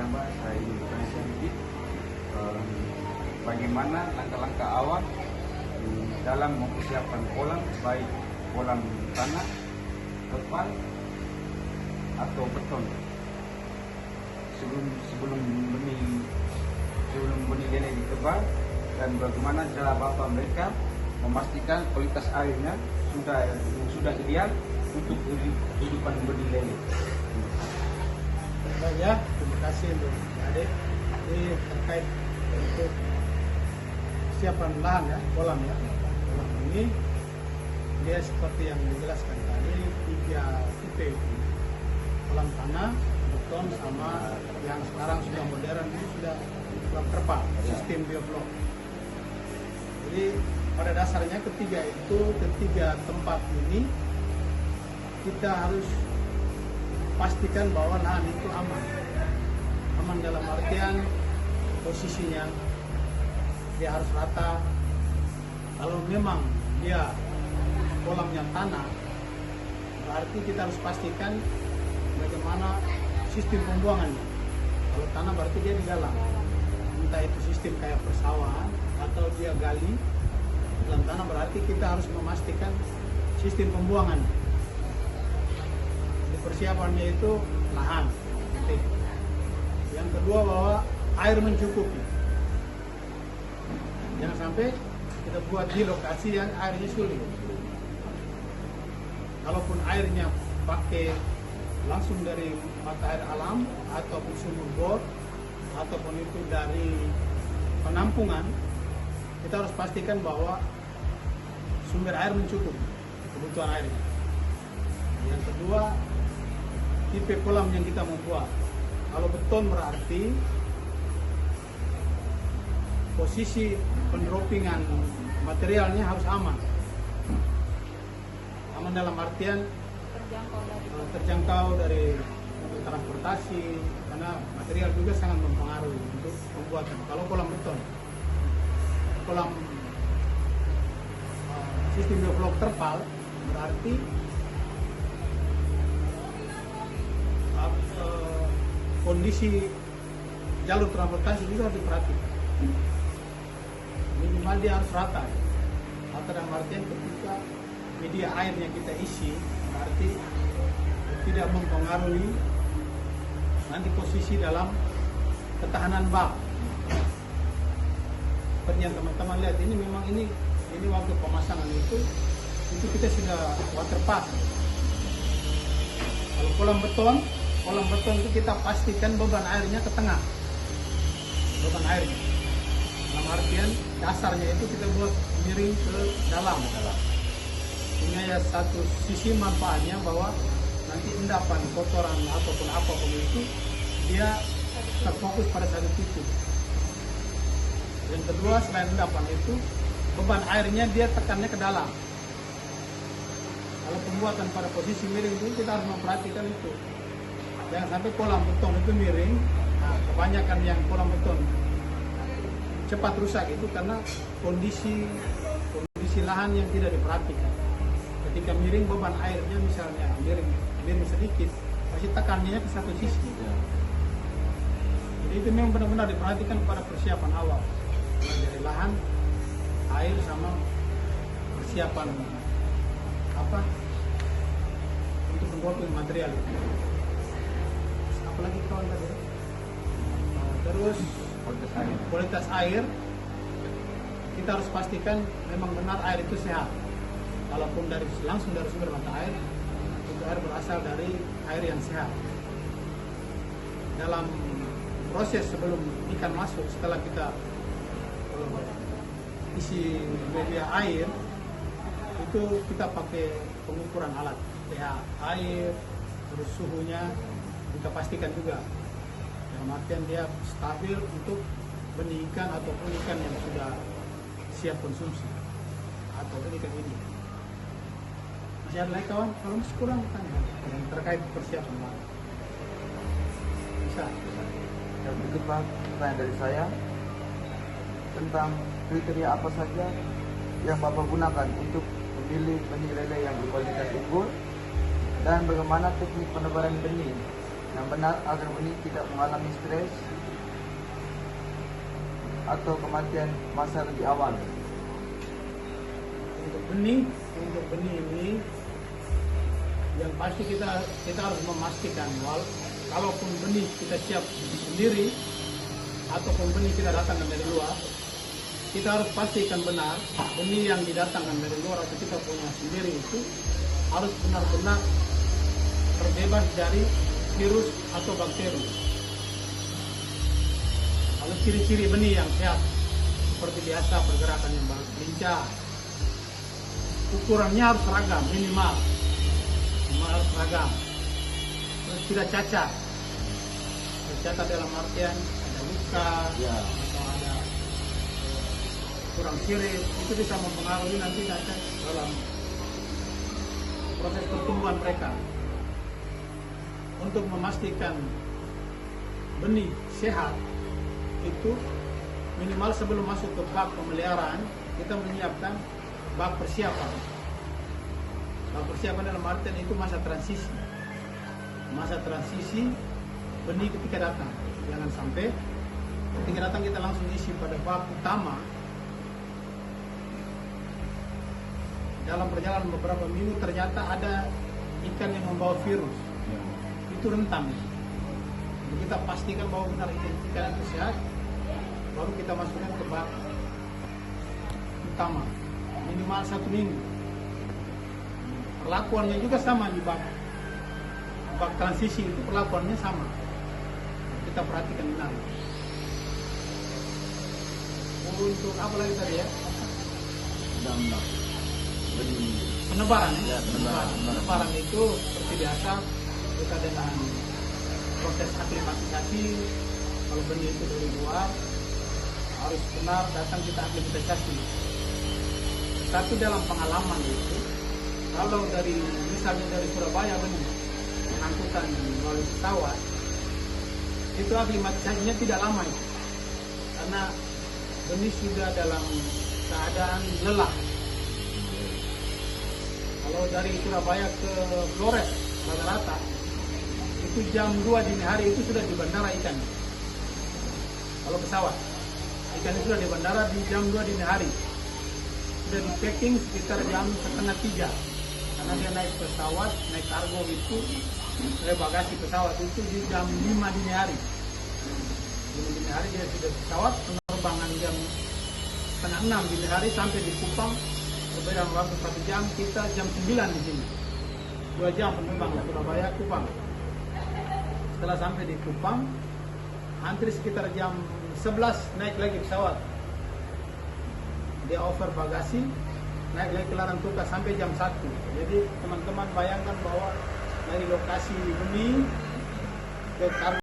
Mbak, saya ingin bertanya sedikit bagaimana langkah-langkah awal dalam mempersiapkan kolam, baik kolam tanah, terpal atau beton sebelum benih lele ditebang, dan bagaimana cara Bapak mereka memastikan kualitas airnya sudah ideal untuk kehidupan benih lele. Ya, terima kasih untuk adik. Ini terkait untuk siapan lahan ya, kolam ya. Kolam ini dia seperti yang dijelaskan tadi, 3 tipe: kolam tanah, beton, sama yang sekarang sudah modern ini sudah kolam terpal, sistem bioblok. Jadi pada dasarnya ketiga tempat ini kita harus pastikan bahwa lahan itu aman. Aman dalam artian posisinya dia harus rata. Kalau memang dia kolamnya tanah, berarti kita harus pastikan bagaimana sistem pembuangannya. Kalau tanah berarti dia di dalam, entah itu sistem kayak persawahan atau dia gali dalam tanah, berarti kita harus memastikan sistem pembuangannya. Persiapannya itu lahan. Yang kedua, bahwa air mencukupi. Jangan sampai kita buat di lokasi yang airnya sulit. Kalaupun airnya pakai langsung dari mata air alam ataupun sumur bor ataupun itu dari penampungan, kita harus pastikan bahwa sumber air mencukupi kebutuhan airnya. Yang kedua, tipe kolam yang kita mau buat. Kalau beton berarti posisi pendropingan materialnya harus aman. Aman dalam artian terjangkau dari transportasi, karena material juga sangat mempengaruhi untuk pembuatan. Kalau kolam beton, kolam sistem bioblok terpal berarti kondisi jalur transportasi juga harus diperhatikan. Minimal dia harus rata. Rata dalam artian ketika media airnya kita isi, berarti tidak mempengaruhi nanti posisi dalam ketahanan bak. Seperti yang teman-teman lihat ini, memang ini waktu pemasangan itu kita sudah waterpass. Kalau kolam beton itu kita pastikan beban airnya ke tengah. Beban airnya. Dalam artian dasarnya itu kita buat miring ke dalam. Sehingga ya satu sisi manfaatnya bahwa nanti endapan kotoran ataupun apapun itu dia terfokus pada satu titik. Yang kedua, selain endapan itu, beban airnya dia tekannya ke dalam. Kalau pembuatan pada posisi miring itu kita harus memperhatikan itu. Jangan sampai kolam beton itu miring. Nah, kebanyakan yang kolam beton cepat rusak itu karena kondisi lahan yang tidak diperhatikan. Ketika miring, beban airnya misalnya miring sedikit, pasti tekannya ke satu sisi. Jadi itu memang benar-benar diperhatikan pada persiapan awal, dari lahan, air, sama persiapan untuk pembuatan material. Apalagi kawan tadi. Terus kualitas air kita harus pastikan memang benar air itu sehat. Kalaupun langsung dari sumber mata air, itu air berasal dari air yang sehat. Dalam proses sebelum ikan masuk, setelah kita isi media air, itu kita pakai pengukuran alat pH air, terus suhunya kita pastikan juga. Dalam artian dia stabil untuk benih ikan ataupun ikan yang sudah siap konsumsi atau ikan ini. Masih ada lagi kawan? Kalau masih kurang tanya yang terkait persiapan lahan. Bisa. Yang berikut Pak, pertanyaan dari saya tentang kriteria apa saja yang Bapak gunakan untuk memilih benih lele yang berkualitas unggul, dan bagaimana teknik penebaran benih yang benar agar benih tidak mengalami stres atau kematian masa lebih awal. Untuk benih ini yang pasti kita harus memastikan kalaupun benih kita siap sendiri ataupun benih kita datangkan dari luar, kita harus pastikan benar benih yang didatangkan dari luar atau kita punya sendiri itu harus benar-benar terbebas dari virus atau bakteri. Kalau ciri-ciri benih yang sehat seperti biasa, pergerakan yang lincah, ukurannya harus seragam, minimal harus seragam, terus tidak cacat. Cacat dalam artian ada luka atau ada kurang sirip, itu bisa mempengaruhi nanti cacat dalam proses pertumbuhan mereka. Untuk memastikan benih sehat itu minimal sebelum masuk ke bak pemeliharaan kita menyiapkan bak persiapan. Bak persiapan dalam artian itu masa transisi. Masa transisi benih ketika datang. Jangan sampai ketika datang kita langsung isi pada bak utama. Dalam perjalanan beberapa minggu ternyata ada ikan yang membawa virus. Itu rentan. Jadi kita pastikan bahwa benar ikan itu sehat, baru kita masukkan ke bak utama minimal 1 minggu. Perlakuannya juga sama di bak transisi itu perlakuannya sama. Kita perhatikan benar. Untuk apa lagi tadi ya? Penebaran ya. Penebaran itu seperti biasa kita dengan proses aklimatisasi. Kalau benih itu dari luar harus benar datang kita aklimatisasi. Tapi dalam pengalaman itu, kalau dari misalnya dari Surabaya benih angkutan melalui pesawat, itu aklimatisasinya tidak lama itu, karena benih sudah dalam keadaan lelah. Kalau dari Surabaya ke Flores rata-rata itu jam 2 dini hari itu sudah di bandara ikan. Kalau pesawat ikan itu sudah di bandara di jam 2 dini hari, sudah di packing sekitar jam 2:30 karena dia naik pesawat, naik kargo itu dari bagasi pesawat itu di jam 5 dini hari. 5 dini hari dia sudah pesawat, penerbangan jam 5:30 dini hari sampai di Kupang, berbeda waktu 1 jam, kita jam 9 di sini. 2 jam penerbang Surabaya Kupang. Setelah sampai di Kupang, antri sekitar jam 11 naik lagi pesawat. Dia over bagasi, naik lagi ke Larang Tuka sampai jam 1. Jadi teman-teman bayangkan bahwa dari lokasi benih ke